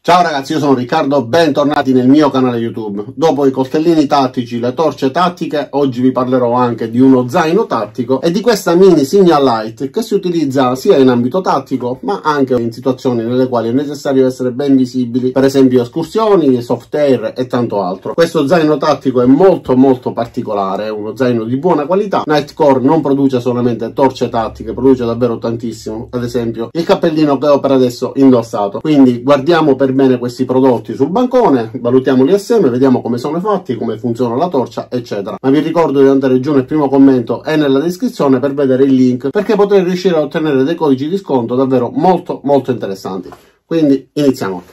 Ciao ragazzi, io sono Riccardo, bentornati nel mio canale YouTube. Dopo i coltellini tattici, le torce tattiche, oggi vi parlerò anche di uno zaino tattico e di questa mini Signal Light che si utilizza sia in ambito tattico ma anche in situazioni nelle quali è necessario essere ben visibili, per esempio escursioni, soft air e tanto altro. Questo zaino tattico è molto particolare, è uno zaino di buona qualità. Nightcore non produce solamente torce tattiche, produce davvero tantissimo, ad esempio il cappellino che ho per adesso indossato. Quindi guardiamo per bene questi prodotti sul bancone, valutiamoli assieme, vediamo come sono fatti, come funziona la torcia, eccetera. Ma vi ricordo di andare giù nel primo commento e nella descrizione per vedere il link, perché potrei riuscire a ottenere dei codici di sconto davvero molto interessanti. Quindi iniziamo.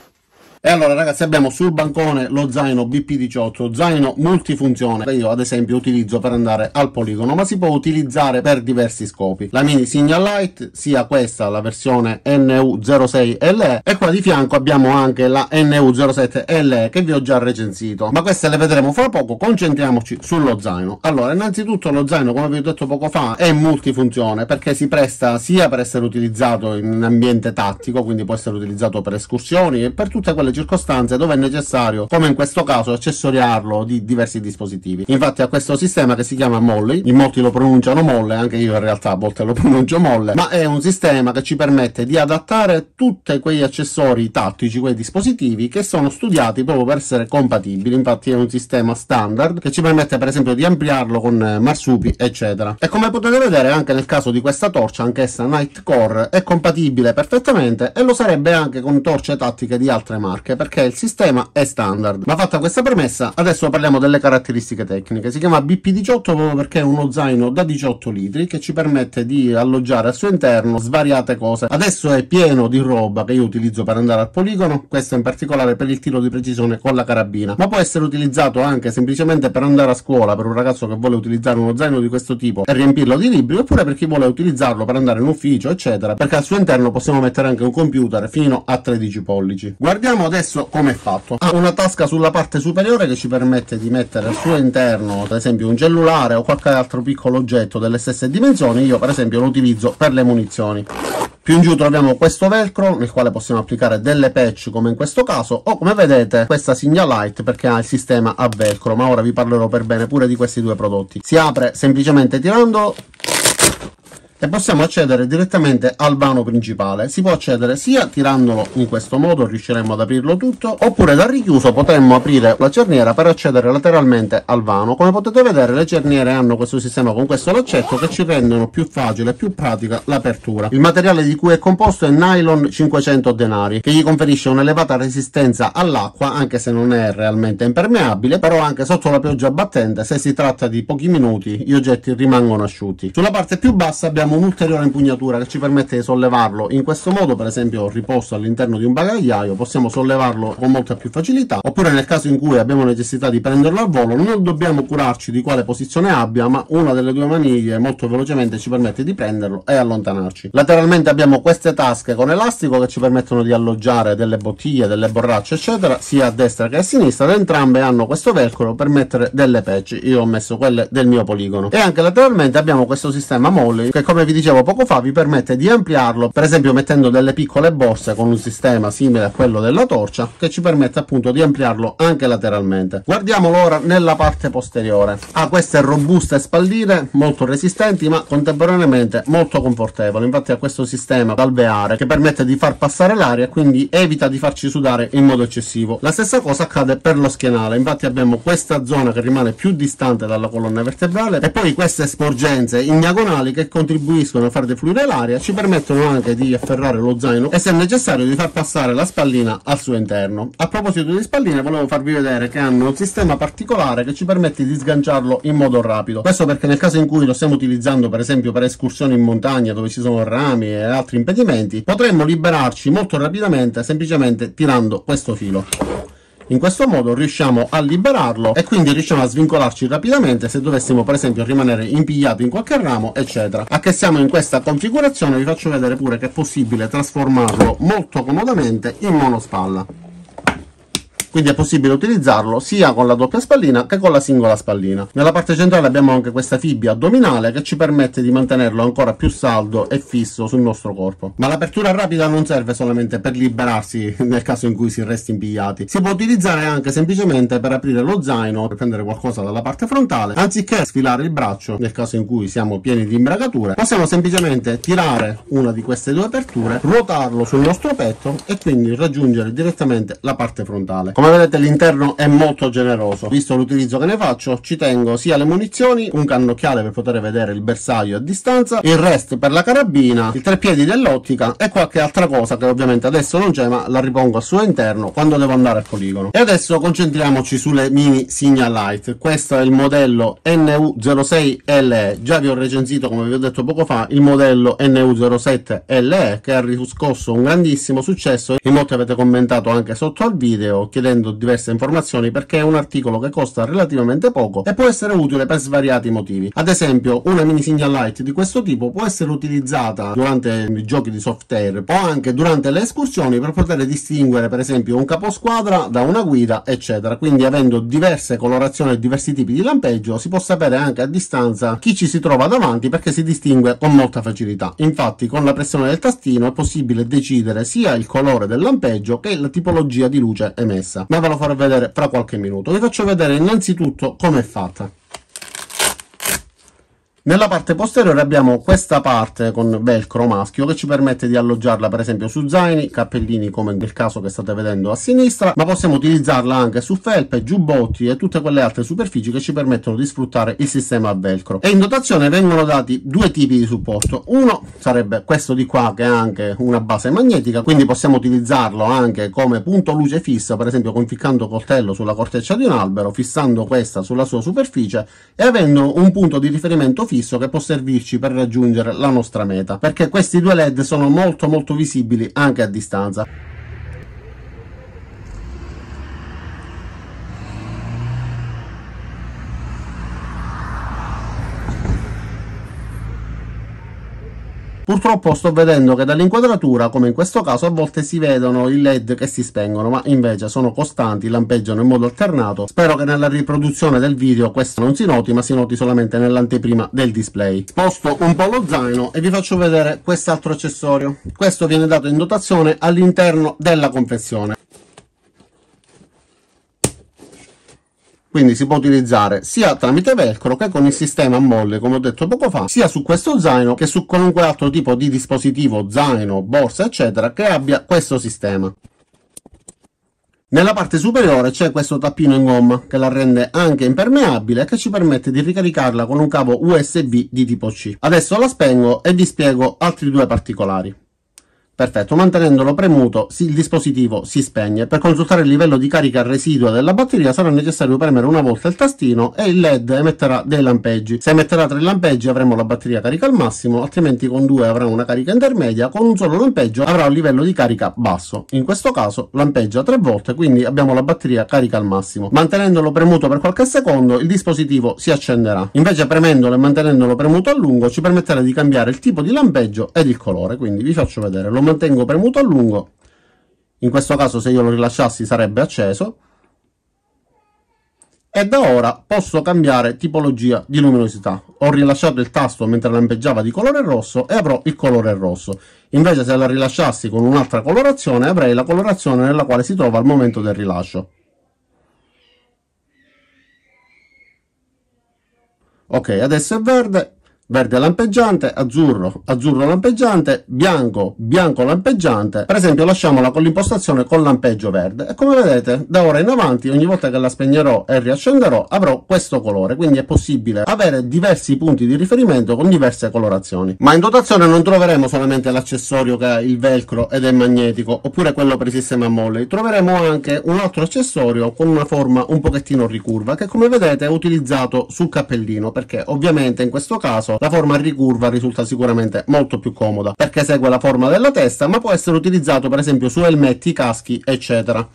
E allora ragazzi, abbiamo sul bancone lo zaino BP18, zaino multifunzione che io ad esempio utilizzo per andare al poligono, ma si può utilizzare per diversi scopi. La mini Signal Light, sia questa la versione NU06LE, e qua di fianco abbiamo anche la NU07LE che vi ho già recensito, ma queste le vedremo fra poco. Concentriamoci sullo zaino. Allora, innanzitutto lo zaino, come vi ho detto poco fa, è multifunzione perché si presta sia per essere utilizzato in ambiente tattico, quindi può essere utilizzato per escursioni e per tutte quelle circostanze dove è necessario, come in questo caso, accessoriarlo di diversi dispositivi. Infatti ha questo sistema che si chiama Molly, in molti lo pronunciano molle, anche io in realtà a volte lo pronuncio molle, ma è un sistema che ci permette di adattare tutti quegli accessori tattici, quei dispositivi che sono studiati proprio per essere compatibili. Infatti è un sistema standard che ci permette per esempio di ampliarlo con marsupi eccetera, e come potete vedere anche nel caso di questa torcia, anch'essa Nightcore, è compatibile perfettamente e lo sarebbe anche con torce tattiche di altre marche, perché il sistema è standard. Ma fatta questa premessa, adesso parliamo delle caratteristiche tecniche. Si chiama BP18 proprio perché è uno zaino da 18 litri che ci permette di alloggiare al suo interno svariate cose. Adesso è pieno di roba che io utilizzo per andare al poligono, questo in particolare per il tiro di precisione con la carabina, ma può essere utilizzato anche semplicemente per andare a scuola, per un ragazzo che vuole utilizzare uno zaino di questo tipo e riempirlo di libri, oppure per chi vuole utilizzarlo per andare in ufficio eccetera, perché al suo interno possiamo mettere anche un computer fino a 13 pollici. Guardiamo adesso come è fatto. Ha una tasca sulla parte superiore che ci permette di mettere al suo interno ad esempio un cellulare o qualche altro piccolo oggetto delle stesse dimensioni. Io per esempio lo utilizzo per le munizioni. Più in giù troviamo questo velcro nel quale possiamo applicare delle patch come in questo caso, o come vedete questa Signal Light perché ha il sistema a velcro, ma ora vi parlerò per bene pure di questi due prodotti. Si apre semplicemente tirando e possiamo accedere direttamente al vano principale. Si può accedere sia tirandolo in questo modo, riusciremo ad aprirlo tutto, oppure dal richiuso potremmo aprire la cerniera per accedere lateralmente al vano. Come potete vedere, le cerniere hanno questo sistema con questo laccetto che ci rendono più facile e più pratica l'apertura. Il materiale di cui è composto è nylon 500 denari, che gli conferisce un'elevata resistenza all'acqua, anche se non è realmente impermeabile, però anche sotto la pioggia battente, se si tratta di pochi minuti, gli oggetti rimangono asciutti. Sulla parte più bassa abbiamo un'ulteriore impugnatura che ci permette di sollevarlo in questo modo, per esempio riposto all'interno di un bagagliaio, possiamo sollevarlo con molta più facilità, oppure nel caso in cui abbiamo necessità di prenderlo al volo non dobbiamo curarci di quale posizione abbia, ma una delle due maniglie molto velocemente ci permette di prenderlo e allontanarci. Lateralmente abbiamo queste tasche con elastico che ci permettono di alloggiare delle bottiglie, delle borracce eccetera, sia a destra che a sinistra, ed entrambe hanno questo velcro per mettere delle patch. Io ho messo quelle del mio poligono. E anche lateralmente abbiamo questo sistema Molly che, come vi dicevo poco fa, vi permette di ampliarlo, per esempio mettendo delle piccole borse con un sistema simile a quello della torcia che ci permette appunto di ampliarlo anche lateralmente. Guardiamolo ora nella parte posteriore. Ha queste robuste spalline molto resistenti ma contemporaneamente molto confortevoli. Infatti ha questo sistema d'alveare che permette di far passare l'aria e quindi evita di farci sudare in modo eccessivo. La stessa cosa accade per lo schienale. Infatti abbiamo questa zona che rimane più distante dalla colonna vertebrale e poi queste sporgenze in diagonali che contribuiscono a far defluire l'aria, ci permettono anche di afferrare lo zaino e, se necessario, di far passare la spallina al suo interno. A proposito di spalline, volevo farvi vedere che hanno un sistema particolare che ci permette di sganciarlo in modo rapido. Questo perché nel caso in cui lo stiamo utilizzando per esempio per escursioni in montagna dove ci sono rami e altri impedimenti, potremmo liberarci molto rapidamente semplicemente tirando questo filo. In questo modo riusciamo a liberarlo e quindi riusciamo a svincolarci rapidamente se dovessimo per esempio rimanere impigliati in qualche ramo eccetera. A che siamo in questa configurazione vi faccio vedere pure che è possibile trasformarlo molto comodamente in monospalla. quindi è possibile utilizzarlo sia con la doppia spallina che con la singola spallina. Nella parte centrale abbiamo anche questa fibbia addominale che ci permette di mantenerlo ancora più saldo e fisso sul nostro corpo. Ma l'apertura rapida non serve solamente per liberarsi nel caso in cui si resti impigliati, si può utilizzare anche semplicemente per aprire lo zaino, per prendere qualcosa dalla parte frontale. Anziché sfilare il braccio nel caso in cui siamo pieni di imbragature, possiamo semplicemente tirare una di queste due aperture, ruotarlo sul nostro petto e quindi raggiungere direttamente la parte frontale. Come vedete l'interno è molto generoso. Visto l'utilizzo che ne faccio, ci tengo sia le munizioni, un cannocchiale per poter vedere il bersaglio a distanza, il rest per la carabina, il treppiedi dell'ottica e qualche altra cosa che ovviamente adesso non c'è, ma la ripongo al suo interno quando devo andare al poligono. E adesso concentriamoci sulle mini Signal Light. Questo è il modello NU06LE. Già vi ho recensito, come vi ho detto poco fa, il modello NU07LE che ha riscosso un grandissimo successo. In molti avete commentato anche sotto al video chiedendo diverse informazioni, perché è un articolo che costa relativamente poco e può essere utile per svariati motivi. Ad esempio, una mini Signal Light di questo tipo può essere utilizzata durante i giochi di soft air o anche durante le escursioni per poter distinguere per esempio un caposquadra da una guida, eccetera. Quindi avendo diverse colorazioni e diversi tipi di lampeggio si può sapere anche a distanza chi ci si trova davanti, perché si distingue con molta facilità. Infatti con la pressione del tastino è possibile decidere sia il colore del lampeggio che la tipologia di luce emessa, ma ve lo farò vedere fra qualche minuto. Vi faccio vedere innanzitutto come è fatta. Nella parte posteriore abbiamo questa parte con velcro maschio che ci permette di alloggiarla per esempio su zaini, cappellini come nel caso che state vedendo a sinistra, ma possiamo utilizzarla anche su felpe, giubbotti e tutte quelle altre superfici che ci permettono di sfruttare il sistema a velcro. E in dotazione vengono dati due tipi di supporto. Uno sarebbe questo di qua che ha anche una base magnetica, quindi possiamo utilizzarlo anche come punto luce fisso, per esempio conficcando coltello sulla corteccia di un albero, fissando questa sulla sua superficie e avendo un punto di riferimento fisso che può servirci per raggiungere la nostra meta, perché questi due LED sono molto visibili anche a distanza. Purtroppo sto vedendo che dall'inquadratura, come in questo caso, a volte si vedono i LED che si spengono, ma invece sono costanti, lampeggiano in modo alternato. Spero che nella riproduzione del video questo non si noti, ma si noti solamente nell'anteprima del display. Sposto un po' lo zaino e vi faccio vedere quest'altro accessorio. Questo viene dato in dotazione all'interno della confezione. Quindi si può utilizzare sia tramite velcro che con il sistema a molle, come ho detto poco fa, sia su questo zaino che su qualunque altro tipo di dispositivo, zaino, borsa, eccetera, che abbia questo sistema. Nella parte superiore c'è questo tappino in gomma che la rende anche impermeabile e che ci permette di ricaricarla con un cavo USB di tipo C. Adesso la spengo e vi spiego altri due particolari. Perfetto, mantenendolo premuto il dispositivo si spegne. Per consultare il livello di carica residua della batteria sarà necessario premere una volta il tastino e il LED emetterà dei lampeggi. Se emetterà 3 lampeggi avremo la batteria carica al massimo, altrimenti con 2 avrà una carica intermedia, con un solo lampeggio avrà un livello di carica basso. In questo caso lampeggia 3 volte, quindi abbiamo la batteria carica al massimo. Mantenendolo premuto per qualche secondo il dispositivo si accenderà. Invece premendolo e mantenendolo premuto a lungo ci permetterà di cambiare il tipo di lampeggio ed il colore. Quindi vi faccio vedere, lo mantengo premuto a lungo, in questo caso se io lo rilasciassi sarebbe acceso, e da ora posso cambiare tipologia di luminosità. Ho rilasciato il tasto mentre lampeggiava di colore rosso e avrò il colore rosso. Invece se la rilasciassi con un'altra colorazione avrei la colorazione nella quale si trova al momento del rilascio. Ok, adesso è verde. Verde lampeggiante, azzurro, azzurro lampeggiante, bianco, bianco lampeggiante. Per esempio lasciamola con l'impostazione con lampeggio verde e come vedete da ora in avanti ogni volta che la spegnerò e riaccenderò avrò questo colore, quindi è possibile avere diversi punti di riferimento con diverse colorazioni. Ma in dotazione non troveremo solamente l'accessorio che ha il velcro ed è magnetico oppure quello per il sistema a molle, troveremo anche un altro accessorio con una forma un pochettino ricurva che come vedete è utilizzato sul cappellino, perché ovviamente in questo caso la forma ricurva risulta sicuramente molto più comoda perché segue la forma della testa, ma può essere utilizzato per esempio su elmetti, caschi, eccetera.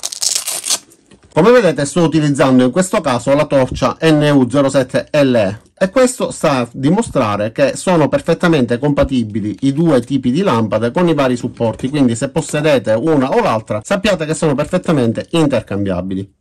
Come vedete sto utilizzando in questo caso la torcia NU07LE. E questo sta a dimostrare che sono perfettamente compatibili i due tipi di lampade con i vari supporti, quindi se possedete una o l'altra sappiate che sono perfettamente intercambiabili.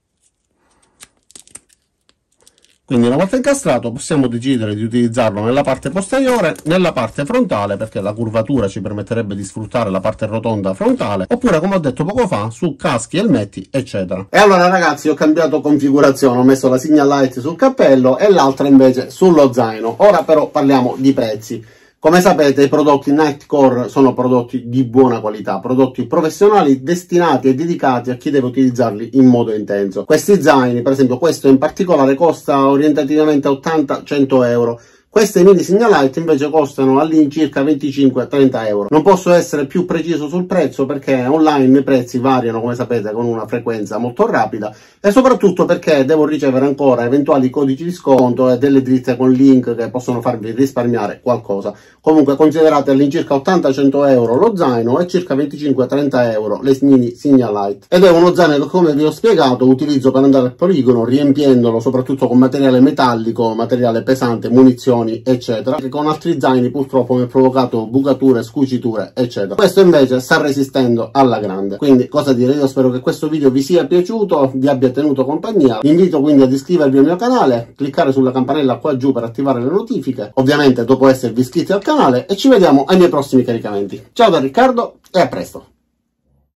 Quindi una volta incastrato possiamo decidere di utilizzarlo nella parte posteriore, nella parte frontale, perché la curvatura ci permetterebbe di sfruttare la parte rotonda frontale, oppure come ho detto poco fa su caschi, elmetti eccetera. E allora ragazzi, ho cambiato configurazione, ho messo la Signal Light sul cappello e l'altra invece sullo zaino. Ora però parliamo di prezzi. Come sapete, i prodotti Nightcore sono prodotti di buona qualità, prodotti professionali destinati e dedicati a chi deve utilizzarli in modo intenso. Questi zaini, per esempio questo in particolare, costa orientativamente 80-100 euro. Queste mini Signal Light invece costano all'incirca 25-30 euro. Non posso essere più preciso sul prezzo perché online i prezzi variano, come sapete, con una frequenza molto rapida, e soprattutto perché devo ricevere ancora eventuali codici di sconto e delle dritte con link che possono farvi risparmiare qualcosa. Comunque considerate all'incirca 80-100 euro lo zaino e circa 25-30 euro le mini Signal Light. Ed è uno zaino che, come vi ho spiegato, utilizzo per andare al poligono, riempiendolo soprattutto con materiale metallico, materiale pesante, munizioni eccetera, che con altri zaini purtroppo mi ha provocato bucature, scuciture eccetera. Questo invece sta resistendo alla grande. Quindi cosa dire, io spero che questo video vi sia piaciuto, vi abbia tenuto compagnia. Vi invito quindi ad iscrivervi al mio canale, cliccare sulla campanella qua giù per attivare le notifiche, ovviamente dopo esservi iscritti al canale, e ci vediamo ai miei prossimi caricamenti. Ciao da Riccardo e a presto.